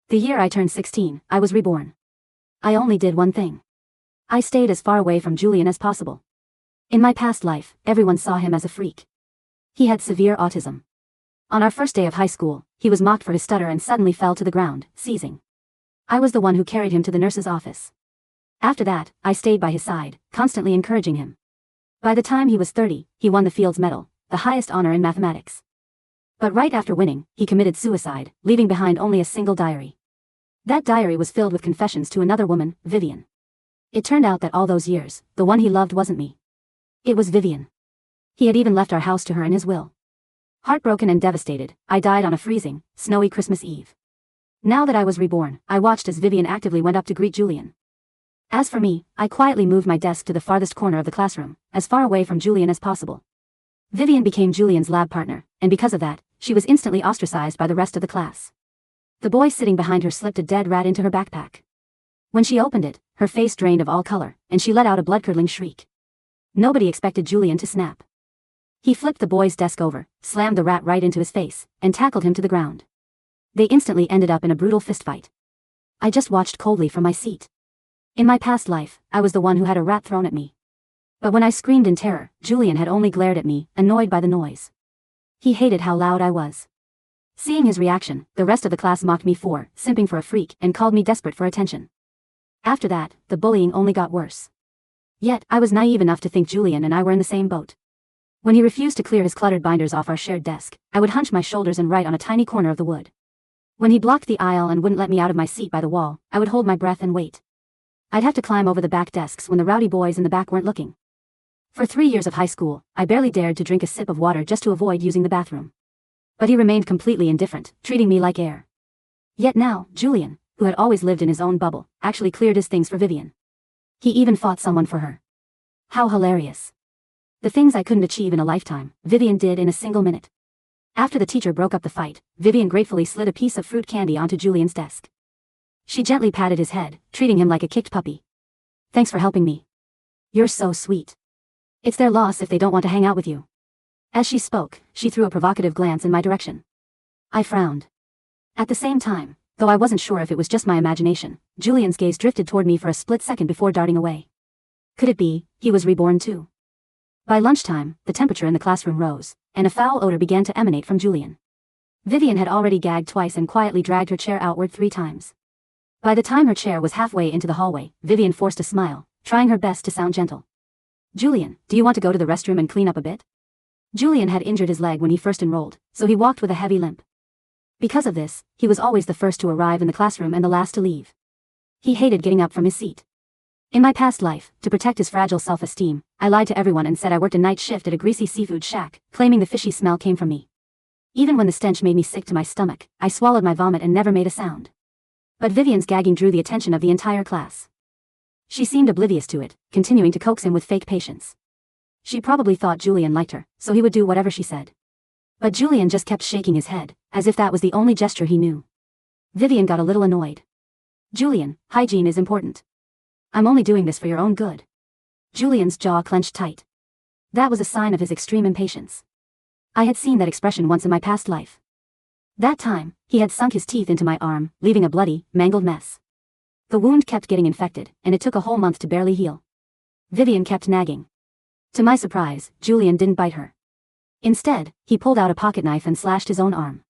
The year I turned 16, I was reborn. I only did one thing. I stayed as far away from Julian as possible. In my past life, everyone saw him as a freak. He had severe autism. On our first day of high school, he was mocked for his stutter and suddenly fell to the ground, seizing. I was the one who carried him to the nurse's office. After that, I stayed by his side, constantly encouraging him. By the time he was 30, he won the Fields Medal, the highest honor in mathematics. But right after winning, he committed suicide, leaving behind only a single diary. That diary was filled with confessions to another woman, Vivian. It turned out that all those years, the one he loved wasn't me. It was Vivian. He had even left our house to her in his will. Heartbroken and devastated, I died on a freezing, snowy Christmas Eve. Now that I was reborn, I watched as Vivian actively went up to greet Julian. As for me, I quietly moved my desk to the farthest corner of the classroom, as far away from Julian as possible. Vivian became Julian's lab partner, and because of that, she was instantly ostracized by the rest of the class. The boy sitting behind her slipped a dead rat into her backpack. When she opened it, her face drained of all color, and she let out a blood-curdling shriek. Nobody expected Julian to snap. He flipped the boy's desk over, slammed the rat right into his face, and tackled him to the ground. They instantly ended up in a brutal fistfight. I just watched coldly from my seat. In my past life, I was the one who had a rat thrown at me. But when I screamed in terror, Julian had only glared at me, annoyed by the noise. He hated how loud I was. Seeing his reaction, the rest of the class mocked me for simping for a freak and called me desperate for attention. After that, the bullying only got worse. Yet, I was naive enough to think Julian and I were in the same boat. When he refused to clear his cluttered binders off our shared desk, I would hunch my shoulders and write on a tiny corner of the wood. When he blocked the aisle and wouldn't let me out of my seat by the wall, I would hold my breath and wait. I'd have to climb over the back desks when the rowdy boys in the back weren't looking. For 3 years of high school, I barely dared to drink a sip of water just to avoid using the bathroom. But he remained completely indifferent, treating me like air. Yet now, Julian, who had always lived in his own bubble, actually cleared his things for Vivian. He even fought someone for her. How hilarious. The things I couldn't achieve in a lifetime, Vivian did in a single minute. After the teacher broke up the fight, Vivian gratefully slid a piece of fruit candy onto Julian's desk. She gently patted his head, treating him like a kicked puppy. Thanks for helping me. You're so sweet. It's their loss if they don't want to hang out with you. As she spoke, she threw a provocative glance in my direction. I frowned. At the same time, though I wasn't sure if it was just my imagination, Julian's gaze drifted toward me for a split second before darting away. Could it be, he was reborn too? By lunchtime, the temperature in the classroom rose, and a foul odor began to emanate from Julian. Vivian had already gagged twice and quietly dragged her chair outward 3 times. By the time her chair was halfway into the hallway, Vivian forced a smile, trying her best to sound gentle. Julian, do you want to go to the restroom and clean up a bit? Julian had injured his leg when he first enrolled, so he walked with a heavy limp. Because of this, he was always the first to arrive in the classroom and the last to leave. He hated getting up from his seat. In my past life, to protect his fragile self-esteem, I lied to everyone and said I worked a night shift at a greasy seafood shack, claiming the fishy smell came from me. Even when the stench made me sick to my stomach, I swallowed my vomit and never made a sound. But Vivian's gagging drew the attention of the entire class. She seemed oblivious to it, continuing to coax him with fake patience. She probably thought Julian liked her, so he would do whatever she said. But Julian just kept shaking his head, as if that was the only gesture he knew. Vivian got a little annoyed. Julian, hygiene is important. I'm only doing this for your own good. Julian's jaw clenched tight. That was a sign of his extreme impatience. I had seen that expression once in my past life. That time, he had sunk his teeth into my arm, leaving a bloody, mangled mess. The wound kept getting infected, and it took a whole month to barely heal. Vivian kept nagging. To my surprise, Julian didn't bite her. Instead, he pulled out a pocket knife and slashed his own arm.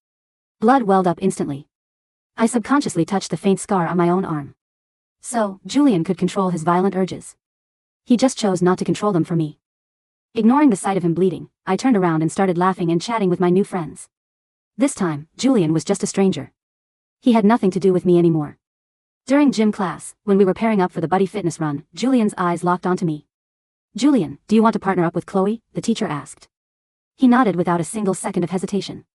Blood welled up instantly. I subconsciously touched the faint scar on my own arm. So, Julian could control his violent urges. He just chose not to control them for me. Ignoring the sight of him bleeding, I turned around and started laughing and chatting with my new friends. This time, Julian was just a stranger. He had nothing to do with me anymore. During gym class, when we were pairing up for the buddy fitness run, Julian's eyes locked onto me. Julian, do you want to partner up with Chloe? The teacher asked. He nodded without a single second of hesitation.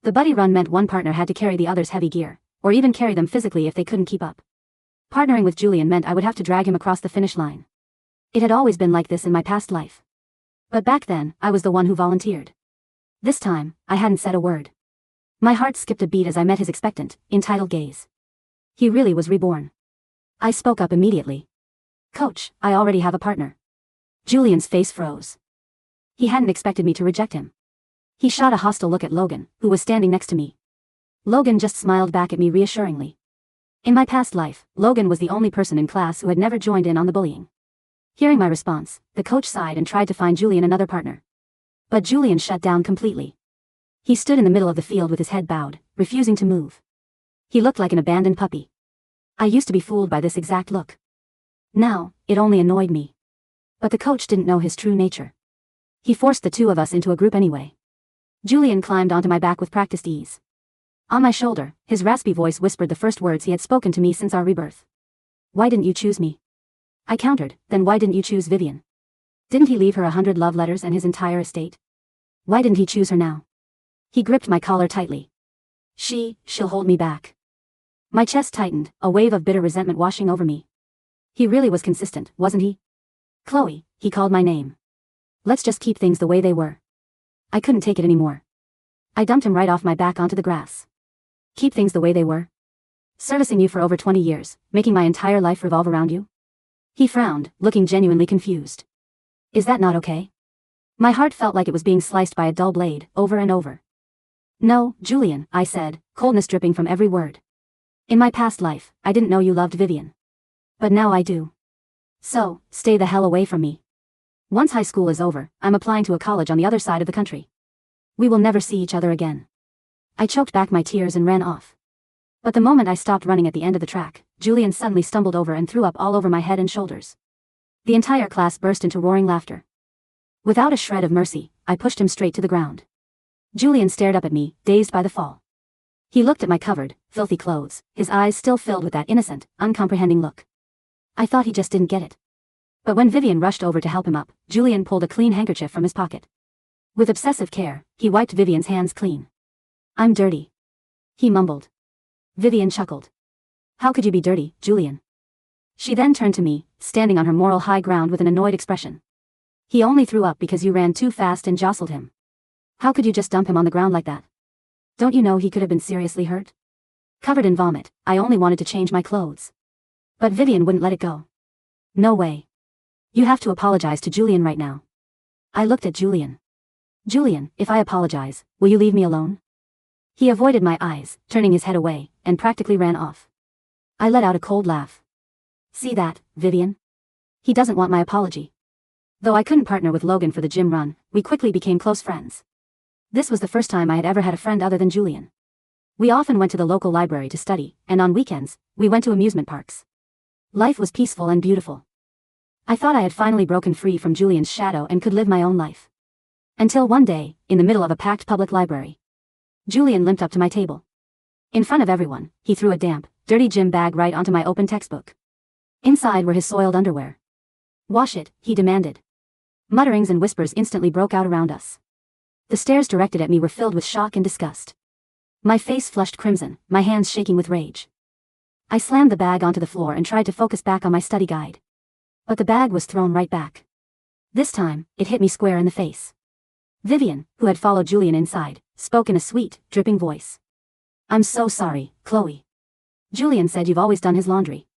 The buddy run meant one partner had to carry the other's heavy gear, or even carry them physically if they couldn't keep up. Partnering with Julian meant I would have to drag him across the finish line. It had always been like this in my past life. But back then, I was the one who volunteered. This time, I hadn't said a word. My heart skipped a beat as I met his expectant, entitled gaze. He really was reborn. I spoke up immediately. Coach, I already have a partner. Julian's face froze. He hadn't expected me to reject him. He shot a hostile look at Logan, who was standing next to me. Logan just smiled back at me reassuringly. In my past life, Logan was the only person in class who had never joined in on the bullying. Hearing my response, the coach sighed and tried to find Julian another partner. But Julian shut down completely. He stood in the middle of the field with his head bowed, refusing to move. He looked like an abandoned puppy. I used to be fooled by this exact look. Now, it only annoyed me. But the coach didn't know his true nature. He forced the two of us into a group anyway. Julian climbed onto my back with practiced ease. On my shoulder, his raspy voice whispered the first words he had spoken to me since our rebirth. "Why didn't you choose me?" I countered, "Then why didn't you choose Vivian? Didn't he leave her 100 love letters and his entire estate? Why didn't he choose her now?" He gripped my collar tightly. She'll hold me back." My chest tightened, a wave of bitter resentment washing over me. He really was consistent, wasn't he? "Chloe," he called my name. "Let's just keep things the way they were." I couldn't take it anymore. I dumped him right off my back onto the grass. "Keep things the way they were? Servicing you for over 20 years, making my entire life revolve around you?" He frowned, looking genuinely confused. "Is that not okay?" My heart felt like it was being sliced by a dull blade, over and over. "No, Julian," I said, coldness dripping from every word. "In my past life, I didn't know you loved Vivian. But now I do. So, stay the hell away from me. Once high school is over, I'm applying to a college on the other side of the country. We will never see each other again." I choked back my tears and ran off. But the moment I stopped running at the end of the track, Julian suddenly stumbled over and threw up all over my head and shoulders. The entire class burst into roaring laughter. Without a shred of mercy, I pushed him straight to the ground. Julian stared up at me, dazed by the fall. He looked at my covered, filthy clothes, his eyes still filled with that innocent, uncomprehending look. I thought he just didn't get it. But when Vivian rushed over to help him up, Julian pulled a clean handkerchief from his pocket. With obsessive care, he wiped Vivian's hands clean. "I'm dirty," he mumbled. Vivian chuckled. "How could you be dirty, Julian?" She then turned to me, standing on her moral high ground with an annoyed expression. "He only threw up because you ran too fast and jostled him. How could you just dump him on the ground like that? Don't you know he could have been seriously hurt?" Covered in vomit, I only wanted to change my clothes. But Vivian wouldn't let it go. "No way. You have to apologize to Julian right now." I looked at Julian. "Julian, if I apologize, will you leave me alone?" He avoided my eyes, turning his head away, and practically ran off. I let out a cold laugh. "See that, Vivian? He doesn't want my apology." Though I couldn't partner with Logan for the gym run, we quickly became close friends. This was the first time I had ever had a friend other than Julian. We often went to the local library to study, and on weekends, we went to amusement parks. Life was peaceful and beautiful. I thought I had finally broken free from Julian's shadow and could live my own life. Until one day, in the middle of a packed public library, Julian limped up to my table. In front of everyone, he threw a damp, dirty gym bag right onto my open textbook. Inside were his soiled underwear. "Wash it," he demanded. Mutterings and whispers instantly broke out around us. The stares directed at me were filled with shock and disgust. My face flushed crimson, my hands shaking with rage. I slammed the bag onto the floor and tried to focus back on my study guide. But the bag was thrown right back. This time, it hit me square in the face. Vivian, who had followed Julian inside, spoke in a sweet, dripping voice. "I'm so sorry, Chloe. Julian said you've always done his laundry."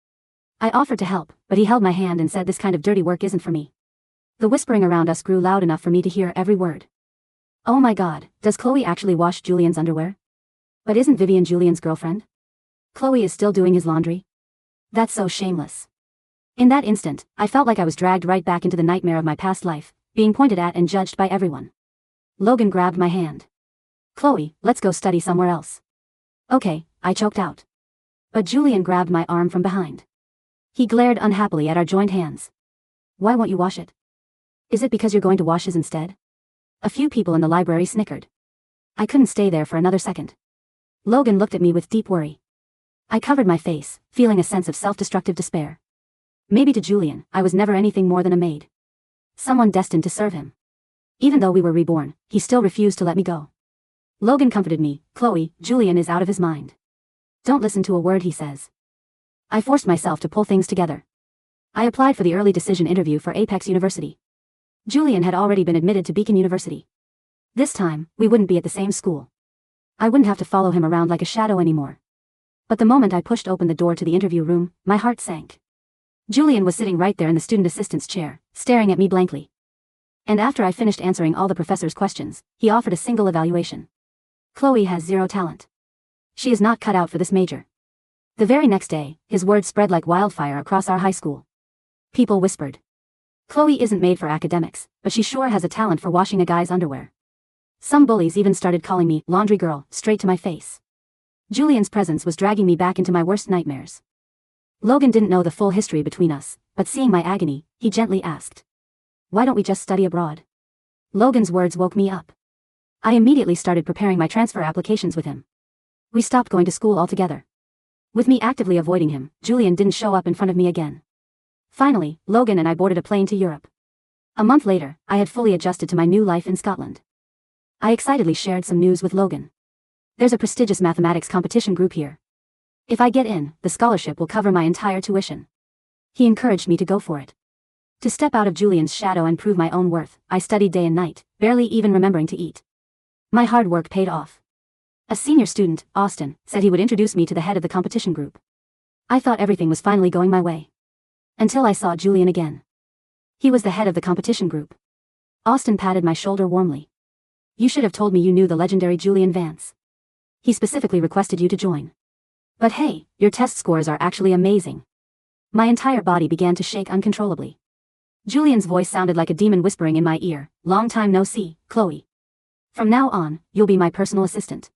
I offered to help, but he held my hand and said this kind of dirty work isn't for me. The whispering around us grew loud enough for me to hear every word. Oh my God, does Chloe actually wash Julian's underwear? But isn't Vivian Julian's girlfriend? Chloe is still doing his laundry? That's so shameless. In that instant, I felt like I was dragged right back into the nightmare of my past life, being pointed at and judged by everyone. Logan grabbed my hand. "Chloe, let's go study somewhere else." "Okay," I choked out. But Julian grabbed my arm from behind. He glared unhappily at our joined hands. "Why won't you wash it? Is it because you're going to wash his instead?" A few people in the library snickered. I couldn't stay there for another second. Logan looked at me with deep worry. I covered my face, feeling a sense of self-destructive despair. Maybe to Julian, I was never anything more than a maid. Someone destined to serve him. Even though we were reborn, he still refused to let me go. Logan comforted me. "Chloe, Julian is out of his mind. Don't listen to a word he says." I forced myself to pull things together. I applied for the early decision interview for Apex University. Julian had already been admitted to Beacon University. This time, we wouldn't be at the same school. I wouldn't have to follow him around like a shadow anymore. But the moment I pushed open the door to the interview room, my heart sank. Julian was sitting right there in the student assistant's chair, staring at me blankly. And after I finished answering all the professor's questions, he offered a single evaluation. "Chloe has zero talent. She is not cut out for this major." The very next day, his words spread like wildfire across our high school. People whispered, "Chloe isn't made for academics, but she sure has a talent for washing a guy's underwear." Some bullies even started calling me laundry girl straight to my face. Julian's presence was dragging me back into my worst nightmares. Logan didn't know the full history between us, but seeing my agony, he gently asked, "Why don't we just study abroad?" Logan's words woke me up. I immediately started preparing my transfer applications with him. We stopped going to school altogether. With me actively avoiding him, Julian didn't show up in front of me again. Finally, Logan and I boarded a plane to Europe. A month later, I had fully adjusted to my new life in Scotland. I excitedly shared some news with Logan. "There's a prestigious mathematics competition group here. If I get in, the scholarship will cover my entire tuition." He encouraged me to go for it. To step out of Julian's shadow and prove my own worth, I studied day and night, barely even remembering to eat. My hard work paid off. A senior student, Austin, said he would introduce me to the head of the competition group. I thought everything was finally going my way. Until I saw Julian again. He was the head of the competition group. Austin patted my shoulder warmly. "You should have told me you knew the legendary Julian Vance. He specifically requested you to join. But hey, your test scores are actually amazing." My entire body began to shake uncontrollably. Julian's voice sounded like a demon whispering in my ear, "Long time no see, Chloe. From now on, you'll be my personal assistant."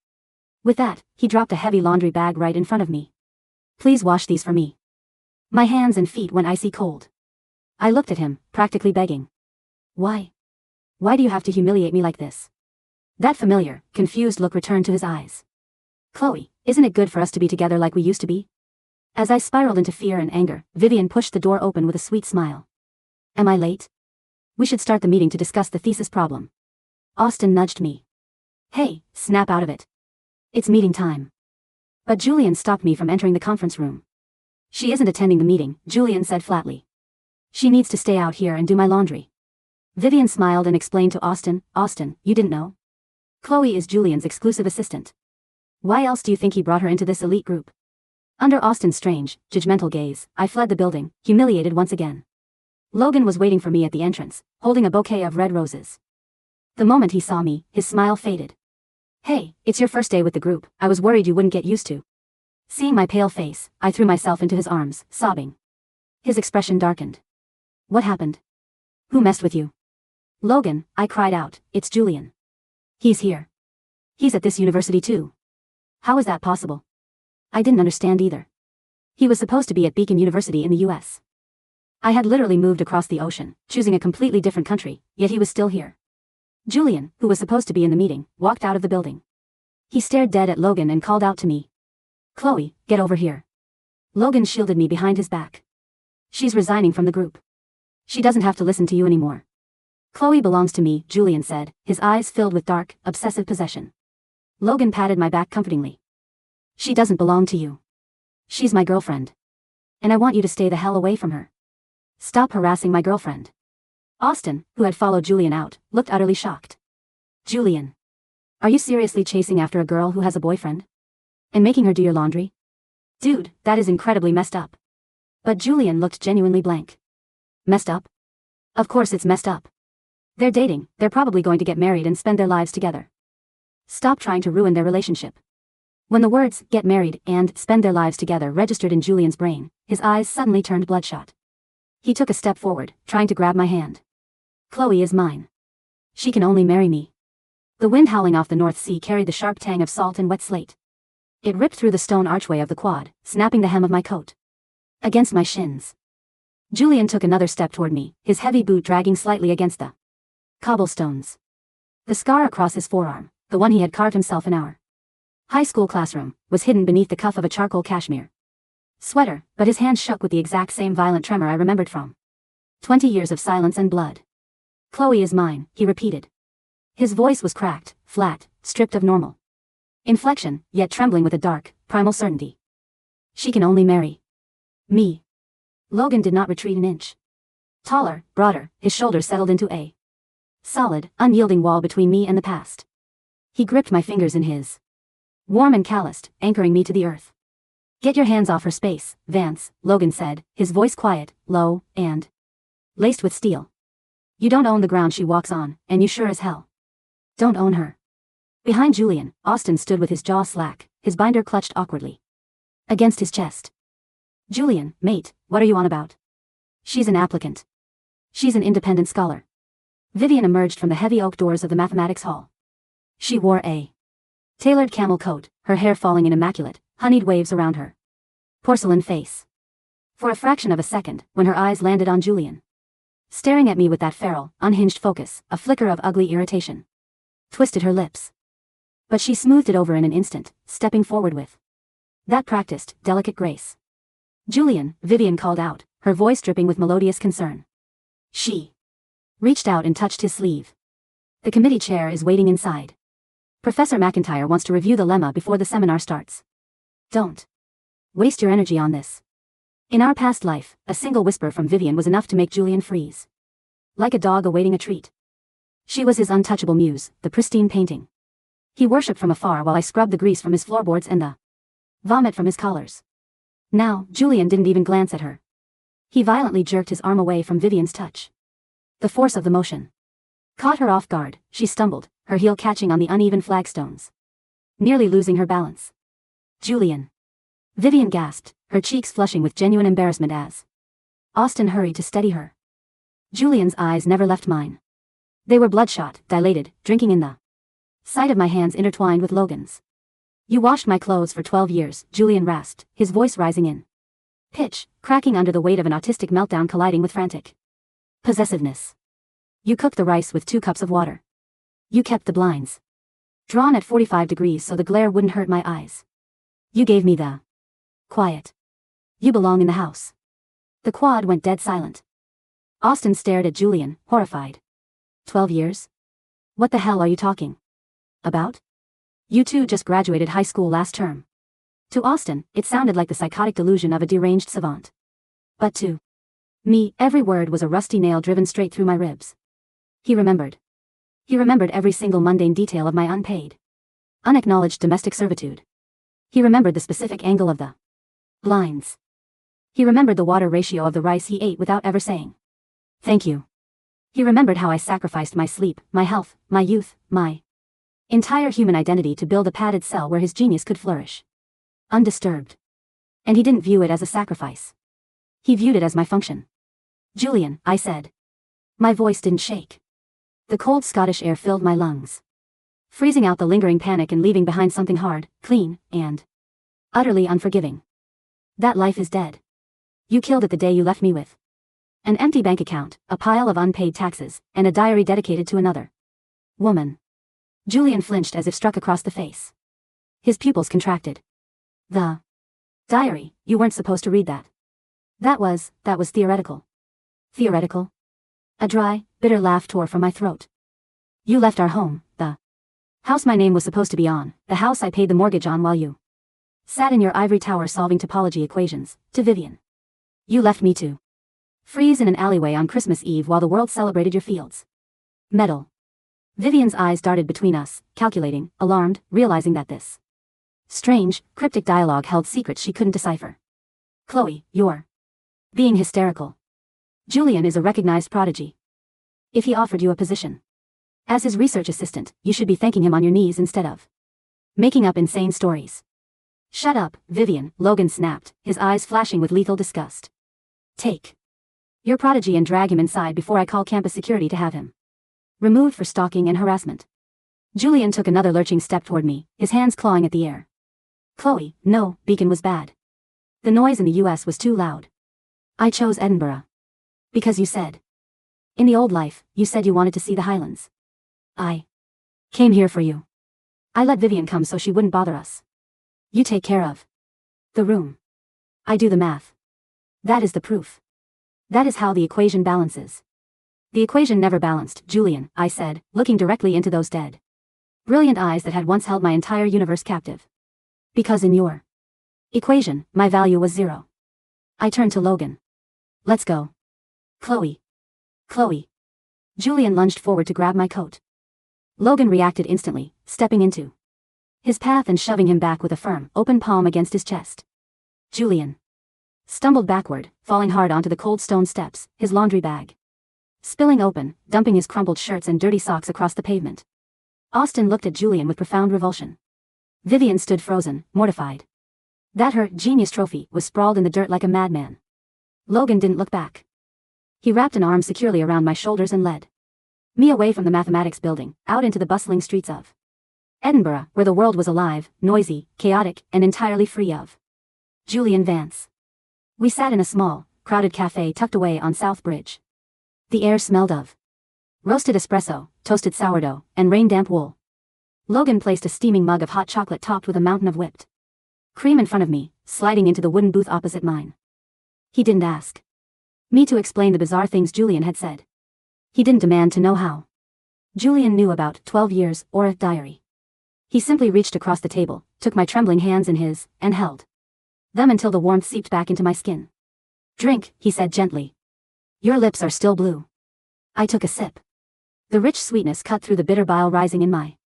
With that, he dropped a heavy laundry bag right in front of me. "Please wash these for me." My hands and feet went icy cold. I looked at him, practically begging. "Why? Why do you have to humiliate me like this?" That familiar, confused look returned to his eyes. "Chloe, isn't it good for us to be together like we used to be?" As I spiraled into fear and anger, Vivian pushed the door open with a sweet smile. "Am I late? We should start the meeting to discuss the thesis problem." Austin nudged me. "Hey, snap out of it. It's meeting time." But Julian stopped me from entering the conference room. "She isn't attending the meeting," Julian said flatly. "She needs to stay out here and do my laundry." Vivian smiled and explained to Austin, "Austin, you didn't know? Chloe is Julian's exclusive assistant. Why else do you think he brought her into this elite group?" Under Austin's strange, judgmental gaze, I fled the building, humiliated once again. Logan was waiting for me at the entrance, holding a bouquet of red roses. The moment he saw me, his smile faded. "Hey, it's your first day with the group, I was worried you wouldn't get used to." Seeing my pale face, I threw myself into his arms, sobbing. His expression darkened. "What happened? Who messed with you?" "Logan," I cried out, "it's Julian. He's here. He's at this university too. How is that possible?" I didn't understand either. He was supposed to be at Beacon University in the US. I had literally moved across the ocean, choosing a completely different country, yet he was still here. Julian, who was supposed to be in the meeting, walked out of the building. He stared dead at Logan and called out to me. "Chloe, get over here." Logan shielded me behind his back. "She's resigning from the group. She doesn't have to listen to you anymore." "Chloe belongs to me," Julian said, his eyes filled with dark, obsessive possession. Logan patted my back comfortingly. "She doesn't belong to you. She's my girlfriend. And I want you to stay the hell away from her. Stop harassing my girlfriend." Austin, who had followed Julian out, looked utterly shocked. "Julian, are you seriously chasing after a girl who has a boyfriend? And making her do your laundry? Dude, that is incredibly messed up." But Julian looked genuinely blank. "Messed up? Of course it's messed up. They're dating, they're probably going to get married and spend their lives together. Stop trying to ruin their relationship." When the words, "get married," and "spend their lives together" registered in Julian's brain, his eyes suddenly turned bloodshot. He took a step forward, trying to grab my hand. "Chloe is mine. She can only marry me." The wind howling off the North Sea carried the sharp tang of salt and wet slate. It ripped through the stone archway of the quad, snapping the hem of my coat against my shins. Julian took another step toward me, his heavy boot dragging slightly against the cobblestones. The scar across his forearm, the one he had carved himself in our high school classroom, was hidden beneath the cuff of a charcoal cashmere sweater, but his hand shook with the exact same violent tremor I remembered from 20 years of silence and blood. "Chloe is mine," he repeated. His voice was cracked, flat, stripped of normal inflection, yet trembling with a dark, primal certainty. "She can only marry me." Logan did not retreat an inch. Taller, broader, his shoulders settled into a solid, unyielding wall between me and the past. He gripped my fingers in his, warm and calloused, anchoring me to the earth. "Get your hands off her space, Vance," Logan said, his voice quiet, low, and laced with steel. "You don't own the ground she walks on, and you sure as hell don't own her." Behind Julian, Austin stood with his jaw slack, his binder clutched awkwardly. Against his chest. Julian, mate, what are you on about? She's an applicant. She's an independent scholar. Vivian emerged from the heavy oak doors of the mathematics hall. She wore a tailored camel coat, her hair falling in immaculate, honeyed waves around her porcelain face. For a fraction of a second, when her eyes landed on Julian, staring at me with that feral, unhinged focus, a flicker of ugly irritation twisted her lips. But she smoothed it over in an instant, stepping forward with that practiced, delicate grace. Julian, Vivian called out, her voice dripping with melodious concern. She reached out and touched his sleeve. The committee chair is waiting inside. Professor McIntyre wants to review the lemma before the seminar starts. Don't waste your energy on this. In our past life, a single whisper from Vivian was enough to make Julian freeze. Like a dog awaiting a treat. She was his untouchable muse, the pristine painting he worshipped from afar while I scrubbed the grease from his floorboards and the vomit from his collars. Now, Julian didn't even glance at her. He violently jerked his arm away from Vivian's touch. The force of the motion caught her off guard. She stumbled, her heel catching on the uneven flagstones, nearly losing her balance. Julian. Vivian gasped, her cheeks flushing with genuine embarrassment as Austin hurried to steady her. Julian's eyes never left mine. They were bloodshot, dilated, drinking in the sight of my hands intertwined with Logan's. You washed my clothes for 12 years, Julian rasped, his voice rising in pitch, cracking under the weight of an autistic meltdown colliding with frantic possessiveness. You cooked the rice with 2 cups of water. You kept the blinds drawn at 45 degrees so the glare wouldn't hurt my eyes. You gave me the quiet. You belong in the house. The quad went dead silent. Austin stared at Julian, horrified. 12 years? What the hell are you talking about? You two just graduated high school last term. To Austin, it sounded like the psychotic delusion of a deranged savant. But to me, every word was a rusty nail driven straight through my ribs. He remembered. He remembered every single mundane detail of my unpaid, unacknowledged domestic servitude. He remembered the specific angle of the blinds. He remembered the water ratio of the rice he ate without ever saying thank you. He remembered how I sacrificed my sleep, my health, my youth, my entire human identity to build a padded cell where his genius could flourish, undisturbed. And he didn't view it as a sacrifice. He viewed it as my function. Julian, I said. My voice didn't shake. The cold Scottish air filled my lungs, freezing out the lingering panic and leaving behind something hard, clean, and utterly unforgiving. That life is dead. You killed it the day you left me with an empty bank account, a pile of unpaid taxes, and a diary dedicated to another woman. Julian flinched as if struck across the face. His pupils contracted. The diary, you weren't supposed to read that. That was theoretical. Theoretical? A dry, bitter laugh tore from my throat. You left our home, the house my name was supposed to be on, the house I paid the mortgage on while you sat in your ivory tower solving topology equations, to Vivian. You left me to freeze in an alleyway on Christmas Eve while the world celebrated your fields. Metal. Vivian's eyes darted between us, calculating, alarmed, realizing that this strange, cryptic dialogue held secrets she couldn't decipher. Chloe, you're being hysterical. Julian is a recognized prodigy. If he offered you a position as his research assistant, you should be thanking him on your knees instead of making up insane stories. Shut up, Vivian, Logan snapped, his eyes flashing with lethal disgust. Take your prodigy and drag him inside before I call campus security to have him removed for stalking and harassment. Julian took another lurching step toward me, his hands clawing at the air. Chloe, no, Beacon was bad. The noise in the US was too loud. I chose Edinburgh. Because you said. In the old life, you said you wanted to see the Highlands. I came here for you. I let Vivian come so she wouldn't bother us. You take care of the room. I do the math. That is the proof. That is how the equation balances. The equation never balanced, Julian, I said, looking directly into those dead, brilliant eyes that had once held my entire universe captive. Because in your equation, my value was 0. I turned to Logan. Let's go. Chloe. Chloe. Julian lunged forward to grab my coat. Logan reacted instantly, stepping into his path and shoving him back with a firm, open palm against his chest. Julian stumbled backward, falling hard onto the cold stone steps, his laundry bag spilling open, dumping his crumpled shirts and dirty socks across the pavement. Austin looked at Julian with profound revulsion. Vivian stood frozen, mortified. That her genius trophy was sprawled in the dirt like a madman. Logan didn't look back. He wrapped an arm securely around my shoulders and led me away from the mathematics building, out into the bustling streets of Edinburgh, where the world was alive, noisy, chaotic, and entirely free of Julian Vance. We sat in a small, crowded cafe tucked away on South Bridge. The air smelled of roasted espresso, toasted sourdough, and rain-damp wool. Logan placed a steaming mug of hot chocolate topped with a mountain of whipped cream in front of me, sliding into the wooden booth opposite mine. He didn't ask me to explain the bizarre things Julian had said. He didn't demand to know how Julian knew about 12 years or a diary. He simply reached across the table, took my trembling hands in his, and held them until the warmth seeped back into my skin. "Drink," he said gently. "Your lips are still blue." I took a sip. The rich sweetness cut through the bitter bile rising in my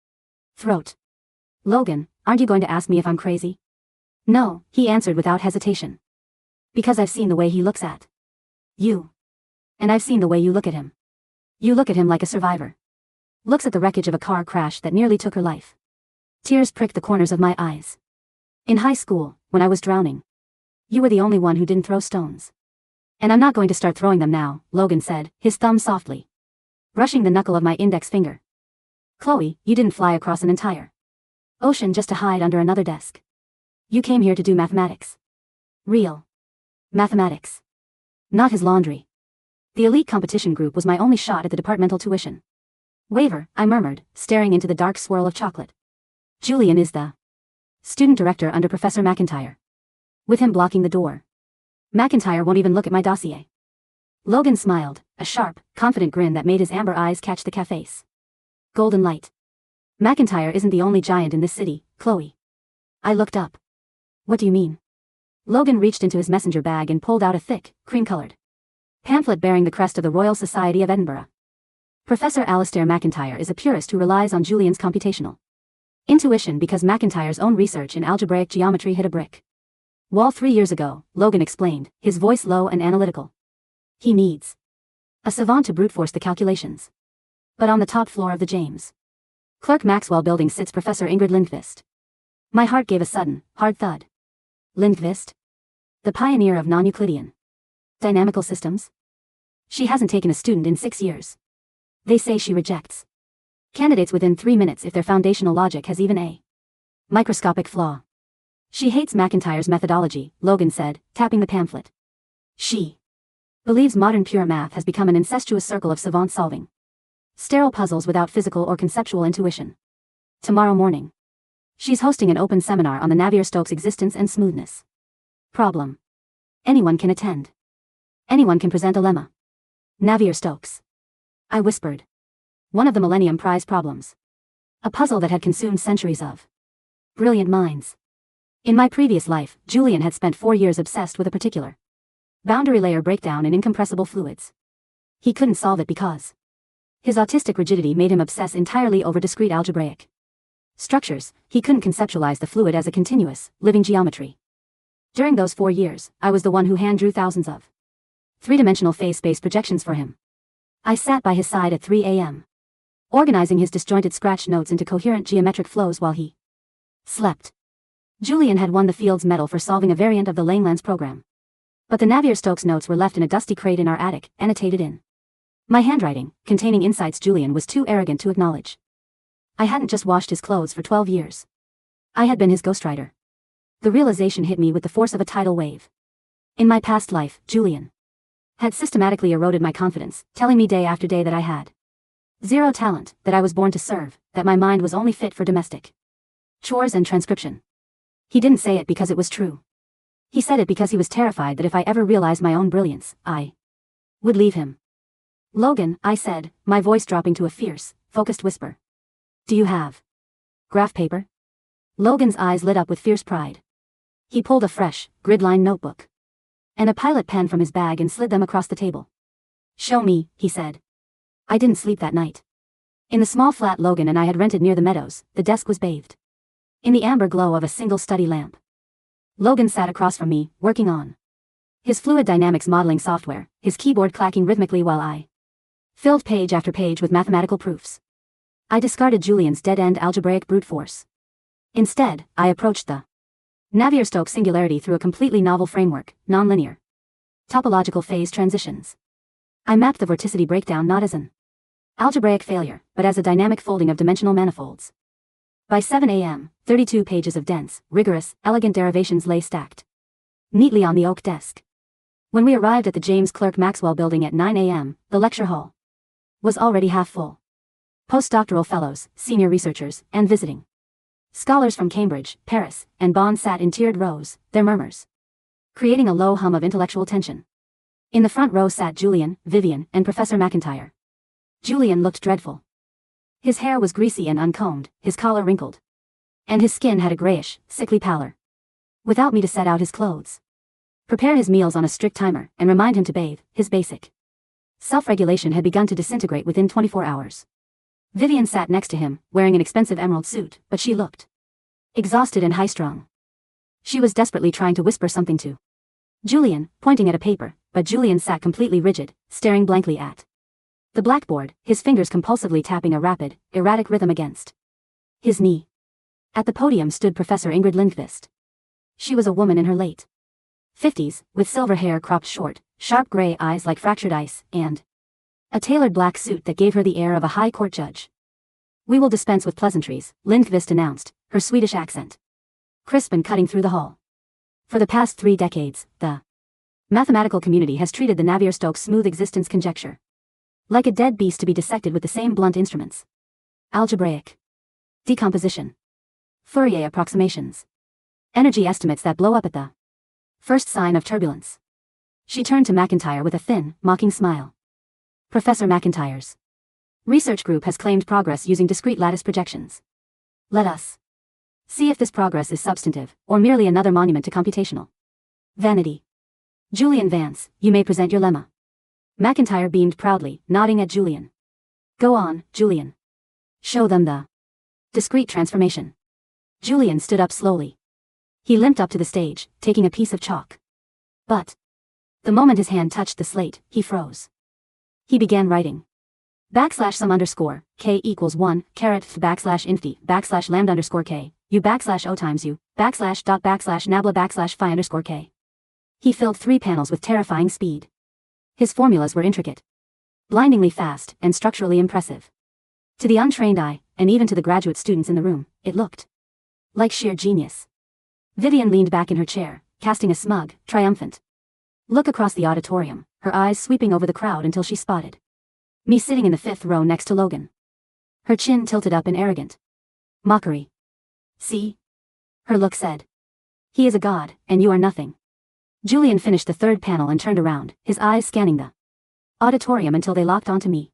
throat. "Logan, aren't you going to ask me if I'm crazy?" "No," he answered without hesitation. "Because I've seen the way he looks at you. And I've seen the way you look at him. You look at him like a survivor. Looks at the wreckage of a car crash that nearly took her life." Tears pricked the corners of my eyes. "In high school, when I was drowning, you were the only one who didn't throw stones. And I'm not going to start throwing them now," Logan said, his thumb softly brushing the knuckle of my index finger. "Chloe, you didn't fly across an entire ocean just to hide under another desk. You came here to do mathematics. Real mathematics. Not his laundry." The elite competition group was my only shot at the departmental tuition waiver, I murmured, staring into the dark swirl of chocolate. "Julian is the student director under Professor McIntyre. With him blocking the door. McIntyre won't even look at my dossier." Logan smiled, a sharp, confident grin that made his amber eyes catch the cafe's golden light. "McIntyre isn't the only giant in this city, Chloe." I looked up. "What do you mean?" Logan reached into his messenger bag and pulled out a thick, cream-colored pamphlet bearing the crest of the Royal Society of Edinburgh. "Professor Alistair McIntyre is a purist who relies on Julian's computational intuition because McIntyre's own research in algebraic geometry hit a brick wall 3 years ago," Logan explained, his voice low and analytical. "He needs a savant to brute force the calculations. But on the top floor of the James Clerk Maxwell building sits Professor Ingrid Lindqvist." My heart gave a sudden, hard thud. Lindqvist? The pioneer of non-Euclidean dynamical systems? She hasn't taken a student in 6 years. They say she rejects candidates within 3 minutes if their foundational logic has even a microscopic flaw. "She hates McIntyre's methodology," Logan said, tapping the pamphlet. "She believes modern pure math has become an incestuous circle of savant solving sterile puzzles without physical or conceptual intuition. Tomorrow morning, she's hosting an open seminar on the Navier-Stokes existence and smoothness problem. Anyone can attend. Anyone can present a lemma." Navier-Stokes, I whispered. "One of the Millennium Prize problems. A puzzle that had consumed centuries of brilliant minds. In my previous life, Julian had spent 4 years obsessed with a particular boundary layer breakdown in incompressible fluids. He couldn't solve it because his autistic rigidity made him obsess entirely over discrete algebraic structures. He couldn't conceptualize the fluid as a continuous, living geometry. During those 4 years, I was the one who hand-drew thousands of three-dimensional phase-space projections for him. I sat by his side at 3 a.m., organizing his disjointed scratch notes into coherent geometric flows while he slept. Julian had won the Fields Medal for solving a variant of the Langlands program. But the Navier-Stokes notes were left in a dusty crate in our attic, annotated in my handwriting, containing insights Julian was too arrogant to acknowledge. I hadn't just washed his clothes for 12 years. I had been his ghostwriter. The realization hit me with the force of a tidal wave. In my past life, Julian had systematically eroded my confidence, telling me day after day that I had zero talent, that I was born to serve, that my mind was only fit for domestic chores and transcription. He didn't say it because it was true. He said it because he was terrified that if I ever realized my own brilliance, I would leave him. "Logan," I said, my voice dropping to a fierce, focused whisper. "Do you have graph paper?" Logan's eyes lit up with fierce pride. He pulled a fresh, grid-lined notebook and a pilot pen from his bag and slid them across the table. "Show me," he said. I didn't sleep that night. In the small flat Logan and I had rented near the meadows, the desk was bathed in the amber glow of a single study lamp. Logan sat across from me, working on his fluid dynamics modeling software, his keyboard clacking rhythmically while I filled page after page with mathematical proofs. I discarded Julian's dead-end algebraic brute force. Instead, I approached the Navier-Stokes singularity through a completely novel framework, nonlinear. Topological phase transitions. I mapped the vorticity breakdown not as an algebraic failure, but as a dynamic folding of dimensional manifolds. By 7 a.m., 32 pages of dense, rigorous, elegant derivations lay stacked neatly on the oak desk. When we arrived at the James Clerk Maxwell building at 9 a.m., the lecture hall was already half full. Postdoctoral fellows, senior researchers, and visiting scholars from Cambridge, Paris, and Bonn sat in tiered rows, their murmurs creating a low hum of intellectual tension. In the front row sat Julian, Vivian, and Professor McIntyre. Julian looked dreadful. His hair was greasy and uncombed, his collar wrinkled, and his skin had a grayish, sickly pallor. Without me to set out his clothes, prepare his meals on a strict timer, and remind him to bathe, his basic self-regulation had begun to disintegrate within 24 hours. Vivian sat next to him, wearing an expensive emerald suit, but she looked exhausted and high-strung. She was desperately trying to whisper something to Julian, pointing at a paper, but Julian sat completely rigid, staring blankly at the blackboard, his fingers compulsively tapping a rapid, erratic rhythm against his knee. At the podium stood Professor Ingrid Lindqvist. She was a woman in her late 50s, with silver hair cropped short, sharp gray eyes like fractured ice, and a tailored black suit that gave her the air of a high court judge. "We will dispense with pleasantries," Lindqvist announced, her Swedish accent crisp and cutting through the hall. For the past 3 decades, the mathematical community has treated the Navier-Stokes smooth existence conjecture like a dead beast to be dissected with the same blunt instruments: algebraic decomposition, Fourier approximations, energy estimates that blow up at the first sign of turbulence. She turned to McIntyre with a thin, mocking smile. "Professor McIntyre's research group has claimed progress using discrete lattice projections. Let us see if this progress is substantive, or merely another monument to computational vanity. Julian Vance, you may present your lemma." McIntyre beamed proudly, nodding at Julian. "Go on, Julian. Show them the discrete transformation." Julian stood up slowly. He limped up to the stage, taking a piece of chalk. But the moment his hand touched the slate, he froze. He began writing. \sum underscore, k equals 1, caret \inf lambda underscore k, u \o times u, dot nabla phi underscore k. He filled 3 panels with terrifying speed. His formulas were intricate, blindingly fast, and structurally impressive. To the untrained eye, and even to the graduate students in the room, it looked like sheer genius. Vivian leaned back in her chair, casting a smug, triumphant look across the auditorium, her eyes sweeping over the crowd until she spotted me sitting in the 5th row next to Logan. Her chin tilted up in arrogant mockery. "See?" her look said. "He is a god, and you are nothing." Julian finished the 3rd panel and turned around, his eyes scanning the auditorium until they locked onto me.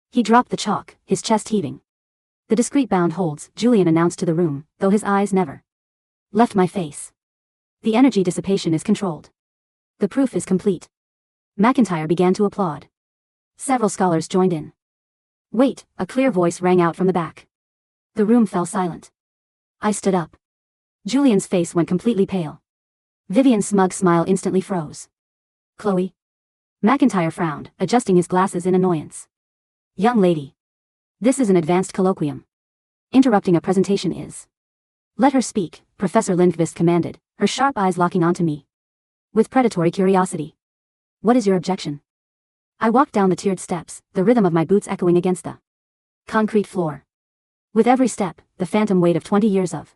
He dropped the chalk, his chest heaving. "The discrete bound holds," Julian announced to the room, though his eyes never left my face. "The energy dissipation is controlled. The proof is complete." McIntyre began to applaud. Several scholars joined in. "Wait," a clear voice rang out from the back. The room fell silent. I stood up. Julian's face went completely pale. Vivian's smug smile instantly froze. "Chloe?" McIntyre frowned, adjusting his glasses in annoyance. "Young lady. This is an advanced colloquium. Interrupting a presentation is." "Let her speak," Professor Lindqvist commanded, her sharp eyes locking onto me with predatory curiosity. "What is your objection?" I walked down the tiered steps, the rhythm of my boots echoing against the concrete floor. With every step, the phantom weight of 20 years of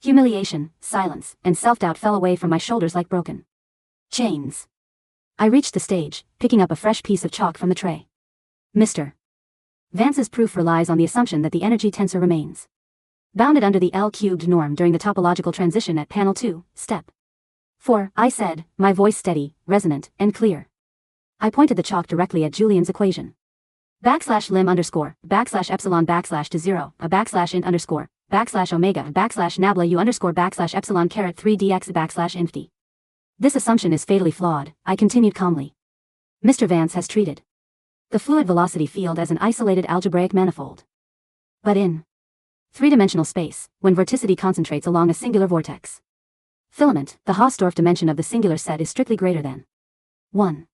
humiliation, silence, and self-doubt fell away from my shoulders like broken chains. I reached the stage, picking up a fresh piece of chalk from the tray. "Mr. Vance's proof relies on the assumption that the energy tensor remains bounded under the L-cubed norm during the topological transition at panel 2, step 4, I said, my voice steady, resonant, and clear. I pointed the chalk directly at Julian's equation. \lim underscore, \epsilon to 0, int underscore, \omega, nabla u underscore \epsilon caret 3 dx inf d. This assumption is fatally flawed, I continued calmly. Mr. Vance has treated the fluid velocity field as an isolated algebraic manifold. But in 3-dimensional space, when vorticity concentrates along a singular vortex filament, the Hausdorff dimension of the singular set is strictly greater than 1.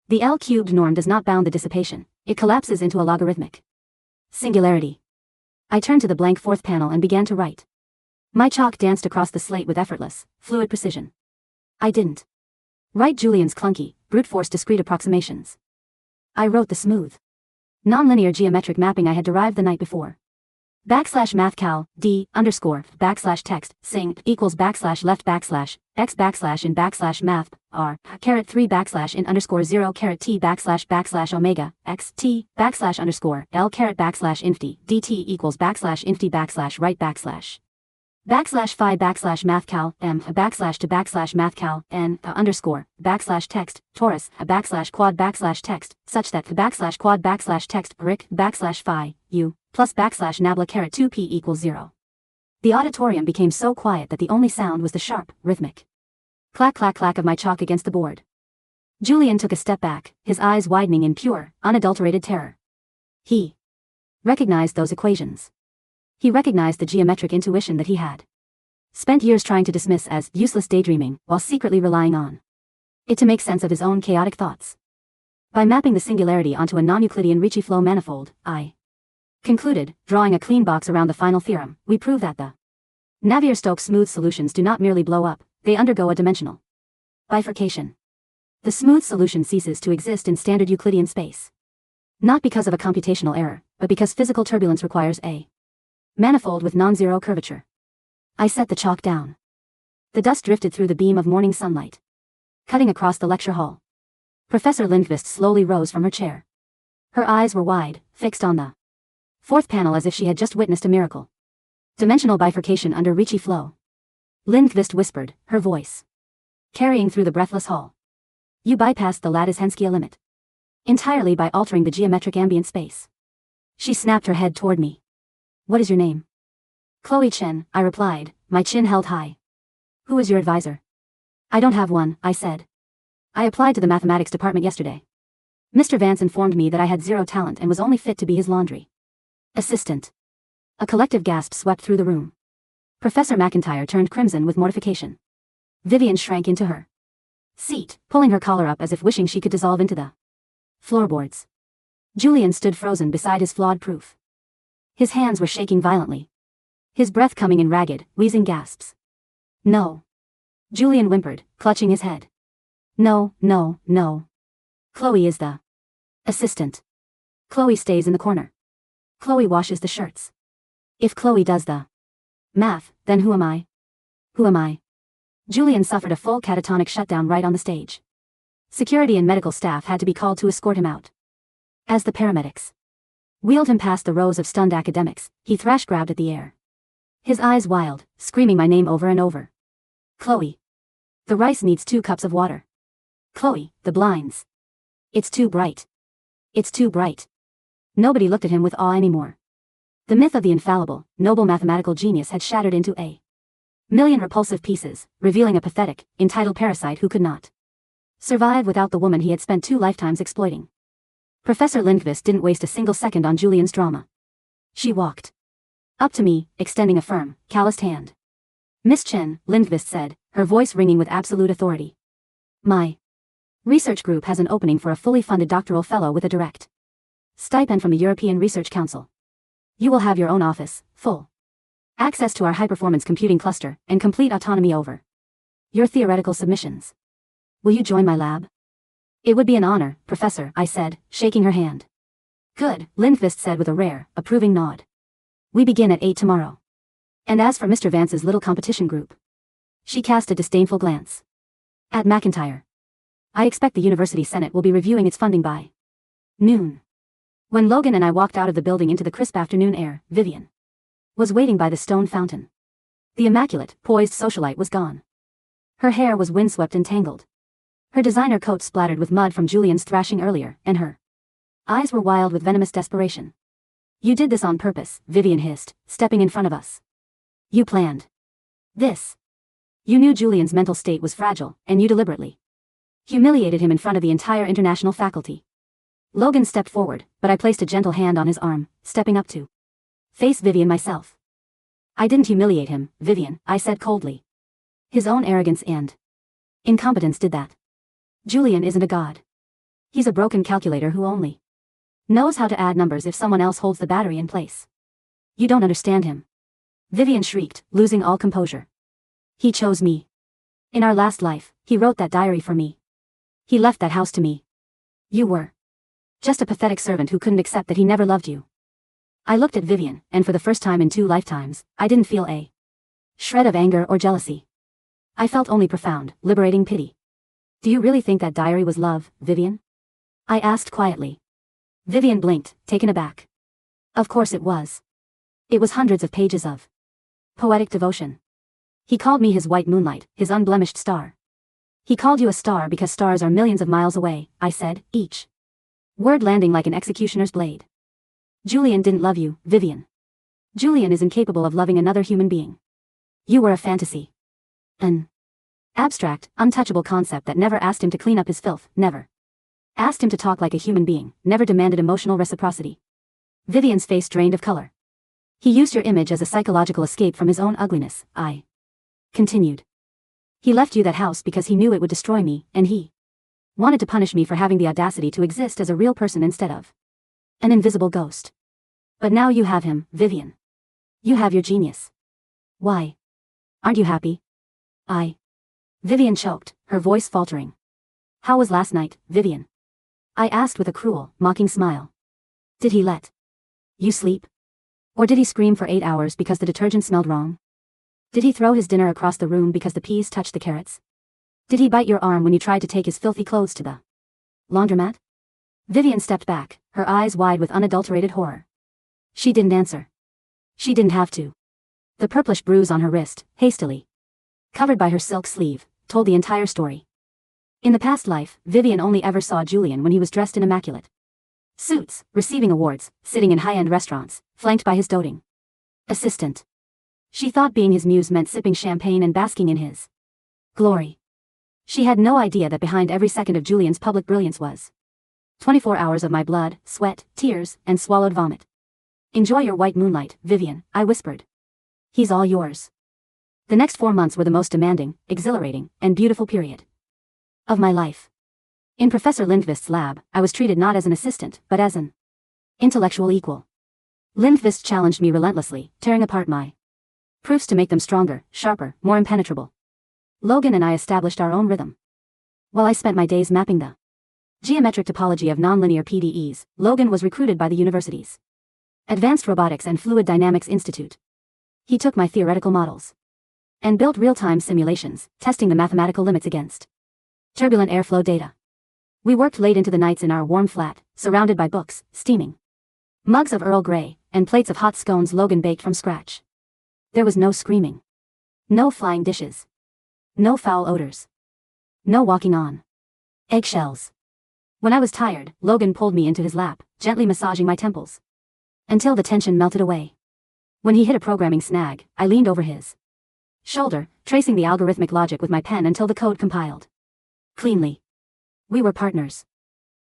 The L-cubed norm does not bound the dissipation, it collapses into a logarithmic singularity. I turned to the blank 4th panel and began to write. My chalk danced across the slate with effortless, fluid precision. I didn't write Julian's clunky, brute-force discrete approximations. I wrote the smooth, nonlinear geometric mapping I had derived the night before. \mathcal d_text sing equals \left x in \math r _3 in_0 t omega x t _l _inft dt equals \inft right /phi \mathcal m to \mathcal n _text torus quad \text such that quad \text ric \phi u plus nabla 2p equals 0. The auditorium became so quiet that the only sound was the sharp, rhythmic clack clack clack of my chalk against the board. Julian took a step back, his eyes widening in pure, unadulterated terror. He recognized those equations. He recognized the geometric intuition that he had spent years trying to dismiss as useless daydreaming while secretly relying on it to make sense of his own chaotic thoughts. By mapping the singularity onto a non-Euclidean Ricci flow manifold, I concluded, drawing a clean box around the final theorem, we prove that the Navier-Stokes smooth solutions do not merely blow up, they undergo a dimensional bifurcation. The smooth solution ceases to exist in standard Euclidean space. Not because of a computational error, but because physical turbulence requires a manifold with non-zero curvature. I set the chalk down. The dust drifted through the beam of morning sunlight, cutting across the lecture hall. Professor Lindqvist slowly rose from her chair. Her eyes were wide, fixed on the fourth panel as if she had just witnessed a miracle. Dimensional bifurcation under Ricci flow. Lindqvist whispered, her voice carrying through the breathless hall. You bypassed the Lattice-Henskia limit entirely by altering the geometric ambient space. She snapped her head toward me. What is your name? Chloe Chen, I replied, my chin held high. Who is your advisor? I don't have one, I said. I applied to the mathematics department yesterday. Mr. Vance informed me that I had zero talent and was only fit to be his laundry assistant. A collective gasp swept through the room. Professor McIntyre turned crimson with mortification. Vivian shrank into her seat, pulling her collar up as if wishing she could dissolve into the floorboards. Julian stood frozen beside his flawed proof. His hands were shaking violently, his breath coming in ragged, wheezing gasps. No. Julian whimpered, clutching his head. No, no, no. Chloe is the assistant. Chloe stays in the corner. Chloe washes the shirts. If Chloe does the math, then who am I? Who am I? Julian suffered a full catatonic shutdown right on the stage. Security and medical staff had to be called to escort him out. As the paramedics wheeled him past the rows of stunned academics, he thrash-grabbed at the air. His eyes wild, screaming my name over and over. Chloe. The rice needs 2 cups of water. Chloe, the blinds. It's too bright. It's too bright. Nobody looked at him with awe anymore. The myth of the infallible, noble mathematical genius had shattered into a million repulsive pieces, revealing a pathetic, entitled parasite who could not survive without the woman he had spent 2 lifetimes exploiting. Professor Lindqvist didn't waste a single second on Julian's drama. She walked up to me, extending a firm, calloused hand. Miss Chen, Lindqvist said, her voice ringing with absolute authority. My research group has an opening for a fully funded doctoral fellow with a direct stipend from the European Research Council. You will have your own office, full access to our high-performance computing cluster, and complete autonomy over your theoretical submissions. Will you join my lab? It would be an honor, Professor, I said, shaking her hand. Good, Lindqvist said with a rare, approving nod. We begin at 8 tomorrow. And as for Mr. Vance's little competition group, she cast a disdainful glance at McIntyre. I expect the University Senate will be reviewing its funding by noon. When Logan and I walked out of the building into the crisp afternoon air, Vivian was waiting by the stone fountain. The immaculate, poised socialite was gone. Her hair was windswept and tangled. Her designer coat splattered with mud from Julian's thrashing earlier, and her eyes were wild with venomous desperation. You did this on purpose, Vivian hissed, stepping in front of us. You planned this. You knew Julian's mental state was fragile, and you deliberately humiliated him in front of the entire international faculty. Logan stepped forward, but I placed a gentle hand on his arm, stepping up to face Vivian myself. I didn't humiliate him, Vivian, I said coldly. His own arrogance and incompetence did that. Julian isn't a god. He's a broken calculator who only knows how to add numbers if someone else holds the battery in place. You don't understand him. Vivian shrieked, losing all composure. He chose me. In our last life, he wrote that diary for me. He left that house to me. You were just a pathetic servant who couldn't accept that he never loved you. I looked at Vivian, and for the first time in 2 lifetimes, I didn't feel a shred of anger or jealousy. I felt only profound, liberating pity. Do you really think that diary was love, Vivian? I asked quietly. Vivian blinked, taken aback. Of course it was. It was hundreds of pages of poetic devotion. He called me his white moonlight, his unblemished star. He called you a star because stars are millions of miles away, I said, each word landing like an executioner's blade. Julian didn't love you, Vivian. Julian is incapable of loving another human being. You were a fantasy. An abstract, untouchable concept that never asked him to clean up his filth, never asked him to talk like a human being, never demanded emotional reciprocity. Vivian's face drained of color. He used your image as a psychological escape from his own ugliness, I continued. He left you that house because he knew it would destroy me, and he wanted to punish me for having the audacity to exist as a real person instead of an invisible ghost. But now you have him, Vivian. You have your genius. Why aren't you happy? Vivian choked, her voice faltering. How was last night, Vivian? I asked with a cruel, mocking smile. Did he let you sleep? Or did he scream for 8 hours because the detergent smelled wrong? Did he throw his dinner across the room because the peas touched the carrots? Did he bite your arm when you tried to take his filthy clothes to the laundromat? Vivian stepped back, her eyes wide with unadulterated horror. She didn't answer. She didn't have to. The purplish bruise on her wrist, hastily covered by her silk sleeve, told the entire story. In the past life, Vivian only ever saw Julian when he was dressed in immaculate suits, receiving awards, sitting in high-end restaurants, flanked by his doting assistant. She thought being his muse meant sipping champagne and basking in his glory. She had no idea that behind every second of Julian's public brilliance was 24 hours of my blood, sweat, tears, and swallowed vomit. Enjoy your white moonlight, Vivian, I whispered. He's all yours. The next 4 months were the most demanding, exhilarating, and beautiful period of my life. In Professor Lindqvist's lab, I was treated not as an assistant, but as an intellectual equal. Lindqvist challenged me relentlessly, tearing apart my proofs to make them stronger, sharper, more impenetrable. Logan and I established our own rhythm. While I spent my days mapping the geometric topology of nonlinear PDEs, Logan was recruited by the university's Advanced Robotics and Fluid Dynamics Institute. He took my theoretical models and built real-time simulations, testing the mathematical limits against turbulent airflow data. We worked late into the nights in our warm flat, surrounded by books, steaming mugs of Earl Grey, and plates of hot scones Logan baked from scratch. There was no screaming. No flying dishes. No foul odors. No walking on eggshells. When I was tired, Logan pulled me into his lap, gently massaging my temples until the tension melted away. When he hit a programming snag, I leaned over his shoulder, tracing the algorithmic logic with my pen until the code compiled cleanly. We were partners.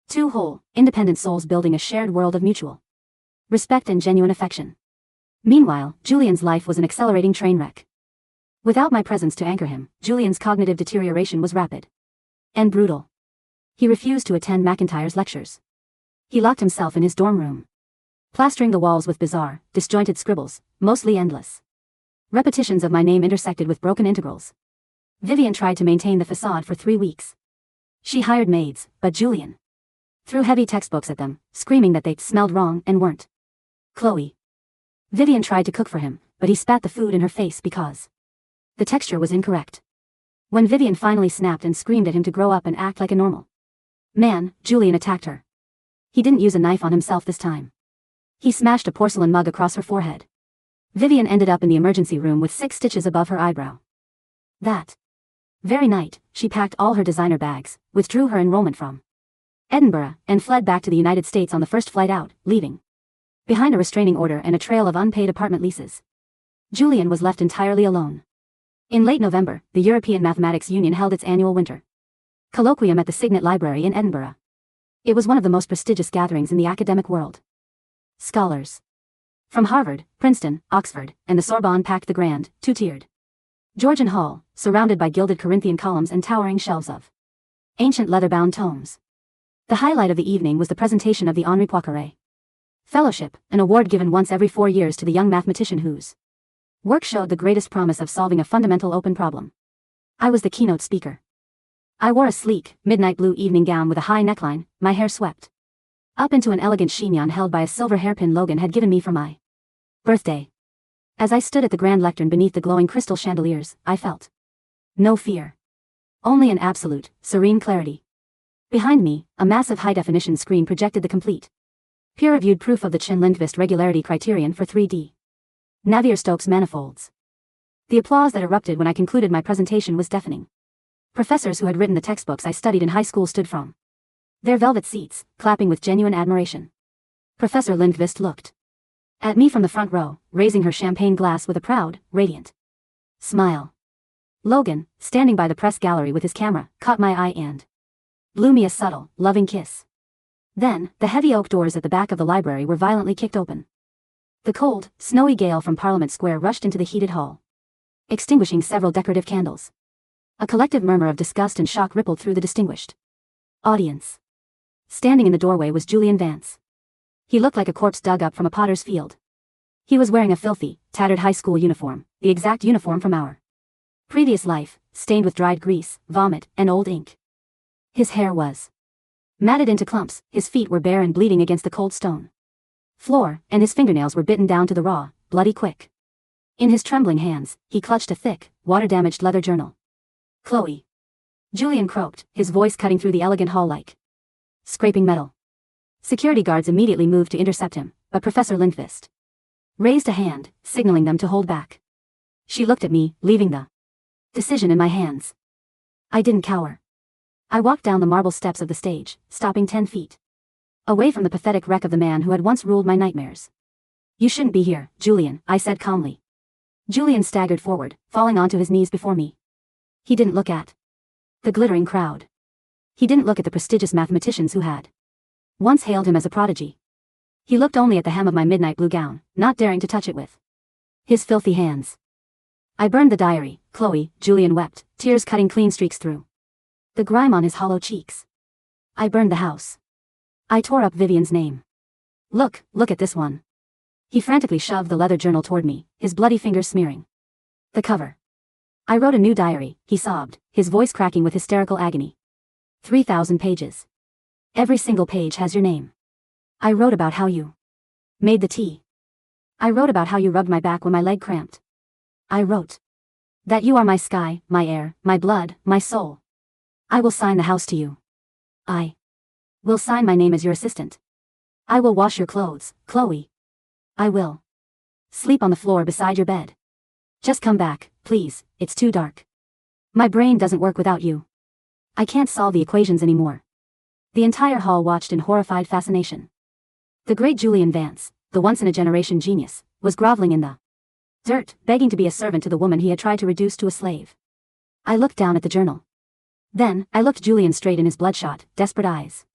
2 whole, independent souls building a shared world of mutual respect and genuine affection. Meanwhile, Julian's life was an accelerating train wreck. Without my presence to anchor him, Julian's cognitive deterioration was rapid and brutal. He refused to attend McIntyre's lectures. He locked himself in his dorm room, plastering the walls with bizarre, disjointed scribbles, mostly endless repetitions of my name intersected with broken integrals. Vivian tried to maintain the facade for 3 weeks. She hired maids, but Julian threw heavy textbooks at them, screaming that they smelled wrong and weren't Chloe. Vivian tried to cook for him, but he spat the food in her face because the texture was incorrect. When Vivian finally snapped and screamed at him to grow up and act like a normal man, Julian attacked her. He didn't use a knife on himself this time. He smashed a porcelain mug across her forehead. Vivian ended up in the emergency room with 6 stitches above her eyebrow. That very night, she packed all her designer bags, withdrew her enrollment from Edinburgh, and fled back to the United States on the first flight out, leaving behind a restraining order and a trail of unpaid apartment leases. Julian was left entirely alone. In late November, the European Mathematics Union held its annual winter colloquium at the Signet Library in Edinburgh. It was one of the most prestigious gatherings in the academic world. Scholars from Harvard, Princeton, Oxford, and the Sorbonne packed the grand, 2-tiered Georgian hall, surrounded by gilded Corinthian columns and towering shelves of ancient leather-bound tomes. The highlight of the evening was the presentation of the Henri Poincaré Fellowship, an award given once every 4 years to the young mathematician whose Work showed the greatest promise of solving a fundamental open problem. I was the keynote speaker. I wore a sleek, midnight blue evening gown with a high neckline, my hair swept up into an elegant chignon held by a silver hairpin Logan had given me for my birthday. As I stood at the grand lectern beneath the glowing crystal chandeliers, I felt no fear. Only an absolute, serene clarity. Behind me, a massive high-definition screen projected the complete, peer-reviewed proof of the Chin-Lindqvist regularity criterion for 3D Navier-Stokes manifolds. The applause that erupted when I concluded my presentation was deafening. Professors who had written the textbooks I studied in high school stood from their velvet seats, clapping with genuine admiration. Professor Lindqvist looked at me from the front row, raising her champagne glass with a proud, radiant smile. Logan, standing by the press gallery with his camera, caught my eye and blew me a subtle, loving kiss. Then, the heavy oak doors at the back of the library were violently kicked open. The cold, snowy gale from Parliament Square rushed into the heated hall, extinguishing several decorative candles. A collective murmur of disgust and shock rippled through the distinguished audience. Standing in the doorway was Julian Vance. He looked like a corpse dug up from a potter's field. He was wearing a filthy, tattered high school uniform, the exact uniform from our previous life, stained with dried grease, vomit, and old ink. His hair was matted into clumps, his feet were bare and bleeding against the cold stone floor, and his fingernails were bitten down to the raw, bloody quick. In his trembling hands, he clutched a thick, water-damaged leather journal. "Chloe." Julian croaked, his voice cutting through the elegant hall like scraping metal. Security guards immediately moved to intercept him, but Professor Lindqvist raised a hand, signaling them to hold back. She looked at me, leaving the decision in my hands. I didn't cower. I walked down the marble steps of the stage, stopping 10 feet away from the pathetic wreck of the man who had once ruled my nightmares. "You shouldn't be here, Julian," I said calmly. Julian staggered forward, falling onto his knees before me. He didn't look at the glittering crowd. He didn't look at the prestigious mathematicians who had once hailed him as a prodigy. He looked only at the hem of my midnight blue gown, not daring to touch it with his filthy hands. "I burned the diary, Chloe," Julian wept, tears cutting clean streaks through the grime on his hollow cheeks. "I burned the house. I tore up Vivian's name. Look at this one." He frantically shoved the leather journal toward me, his bloody fingers smearing the cover. "I wrote a new diary," he sobbed, his voice cracking with hysterical agony. 3,000 pages. Every single page has your name. I wrote about how you made the tea. I wrote about how you rubbed my back when my leg cramped. I wrote that you are my sky, my air, my blood, my soul. I will sign the house to you. I will sign my name as your assistant. I will wash your clothes, Chloe. I will sleep on the floor beside your bed. Just come back, please, it's too dark. My brain doesn't work without you. I can't solve the equations anymore." The entire hall watched in horrified fascination. The great Julian Vance, the once-in-a-generation genius, was groveling in the dirt, begging to be a servant to the woman he had tried to reduce to a slave. I looked down at the journal. Then, I looked Julian straight in his bloodshot, desperate eyes.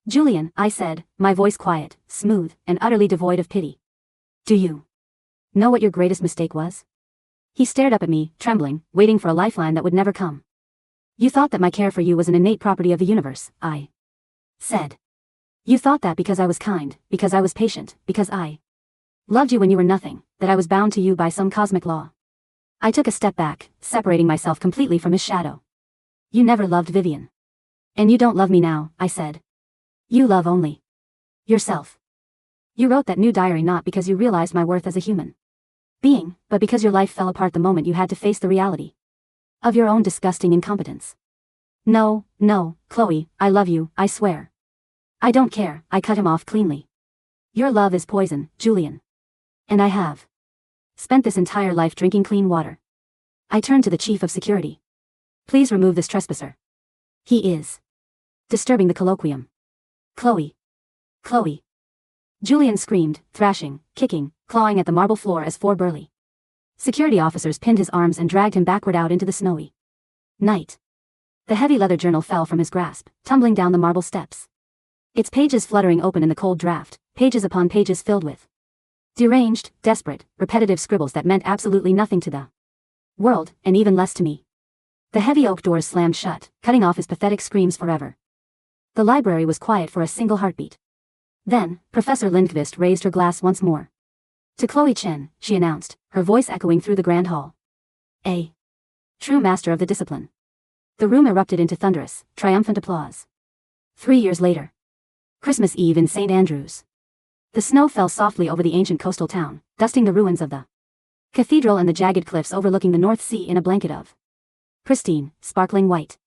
"Julian," I said, my voice quiet, smooth, and utterly devoid of pity. "Do you know what your greatest mistake was?" He stared up at me, trembling, waiting for a lifeline that would never come. "You thought that my care for you was an innate property of the universe," I said. "You thought that because I was kind, because I was patient, because I loved you when you were nothing, that I was bound to you by some cosmic law." I took a step back, separating myself completely from his shadow. "You never loved Vivian. And you don't love me now," I said. "You love only yourself. You wrote that new diary not because you realized my worth as a human being, but because your life fell apart the moment you had to face the reality of your own disgusting incompetence. No, Chloe, I love you, I swear. I don't care," I cut him off cleanly. "Your love is poison, Julian. And I have spent this entire life drinking clean water." I turned to the chief of security. "Please remove this trespasser. He is disturbing the colloquium." Chloe. Julian screamed, thrashing, kicking, clawing at the marble floor as 4 burly security officers pinned his arms and dragged him backward out into the snowy night. The heavy leather journal fell from his grasp, tumbling down the marble steps, its pages fluttering open in the cold draft, pages upon pages filled with deranged, desperate, repetitive scribbles that meant absolutely nothing to the world, and even less to me. The heavy oak doors slammed shut, cutting off his pathetic screams forever. The library was quiet for a single heartbeat. Then, Professor Lindqvist raised her glass once more. To Chloe Chen, she announced, her voice echoing through the grand hall. A true master of the discipline. The room erupted into thunderous, triumphant applause. 3 years later. Christmas Eve in St. Andrews. The snow fell softly over the ancient coastal town, dusting the ruins of the cathedral and the jagged cliffs overlooking the North Sea in a blanket of pristine, sparkling white.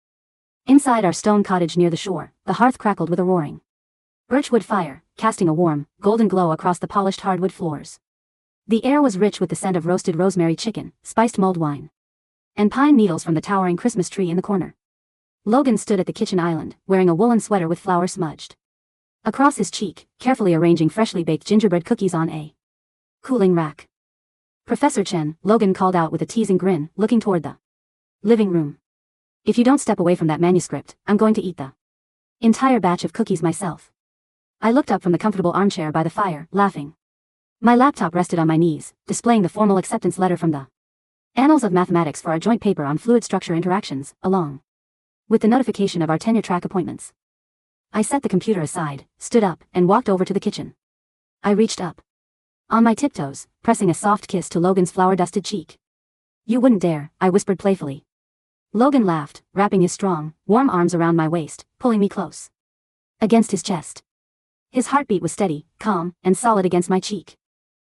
Inside our stone cottage near the shore, the hearth crackled with a roaring birchwood fire, casting a warm, golden glow across the polished hardwood floors. The air was rich with the scent of roasted rosemary chicken, spiced mulled wine, and pine needles from the towering Christmas tree in the corner. Logan stood at the kitchen island, wearing a woolen sweater with flour smudged across his cheek, carefully arranging freshly baked gingerbread cookies on a cooling rack. Professor Chen, Logan called out with a teasing grin, looking toward the living room. If you don't step away from that manuscript, I'm going to eat the entire batch of cookies myself. I looked up from the comfortable armchair by the fire, laughing. My laptop rested on my knees, displaying the formal acceptance letter from the Annals of Mathematics for our joint paper on fluid structure interactions, along with the notification of our tenure track appointments. I set the computer aside, stood up, and walked over to the kitchen. I reached up on my tiptoes, pressing a soft kiss to Logan's flour-dusted cheek. You wouldn't dare, I whispered playfully. Logan laughed, wrapping his strong, warm arms around my waist, pulling me close against his chest. His heartbeat was steady, calm, and solid against my cheek.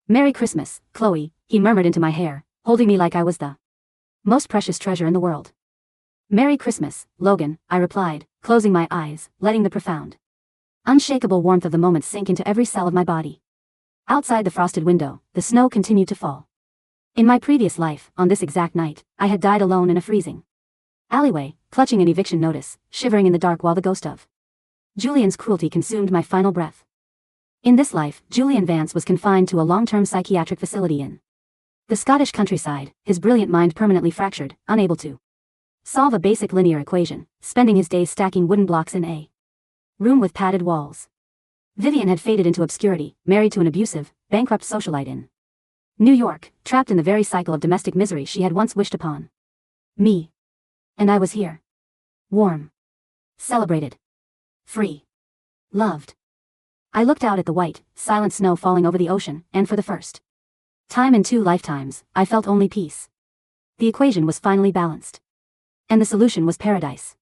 Merry Christmas, Chloe, he murmured into my hair, holding me like I was the most precious treasure in the world. Merry Christmas, Logan, I replied, closing my eyes, letting the profound, unshakable warmth of the moment sink into every cell of my body. Outside the frosted window, the snow continued to fall. In my previous life, on this exact night, I had died alone in a freezing alleyway, clutching an eviction notice, shivering in the dark while the ghost of Julian's cruelty consumed my final breath. In this life, Julian Vance was confined to a long-term psychiatric facility in the Scottish countryside, his brilliant mind permanently fractured, unable to solve a basic linear equation, spending his days stacking wooden blocks in a room with padded walls. Vivian had faded into obscurity, married to an abusive, bankrupt socialite in New York, trapped in the very cycle of domestic misery she had once wished upon me. And I was here. Warm. Celebrated. Free. Loved. I looked out at the white, silent snow falling over the ocean, and for the first time in 2 lifetimes, I felt only peace. The equation was finally balanced. And the solution was paradise.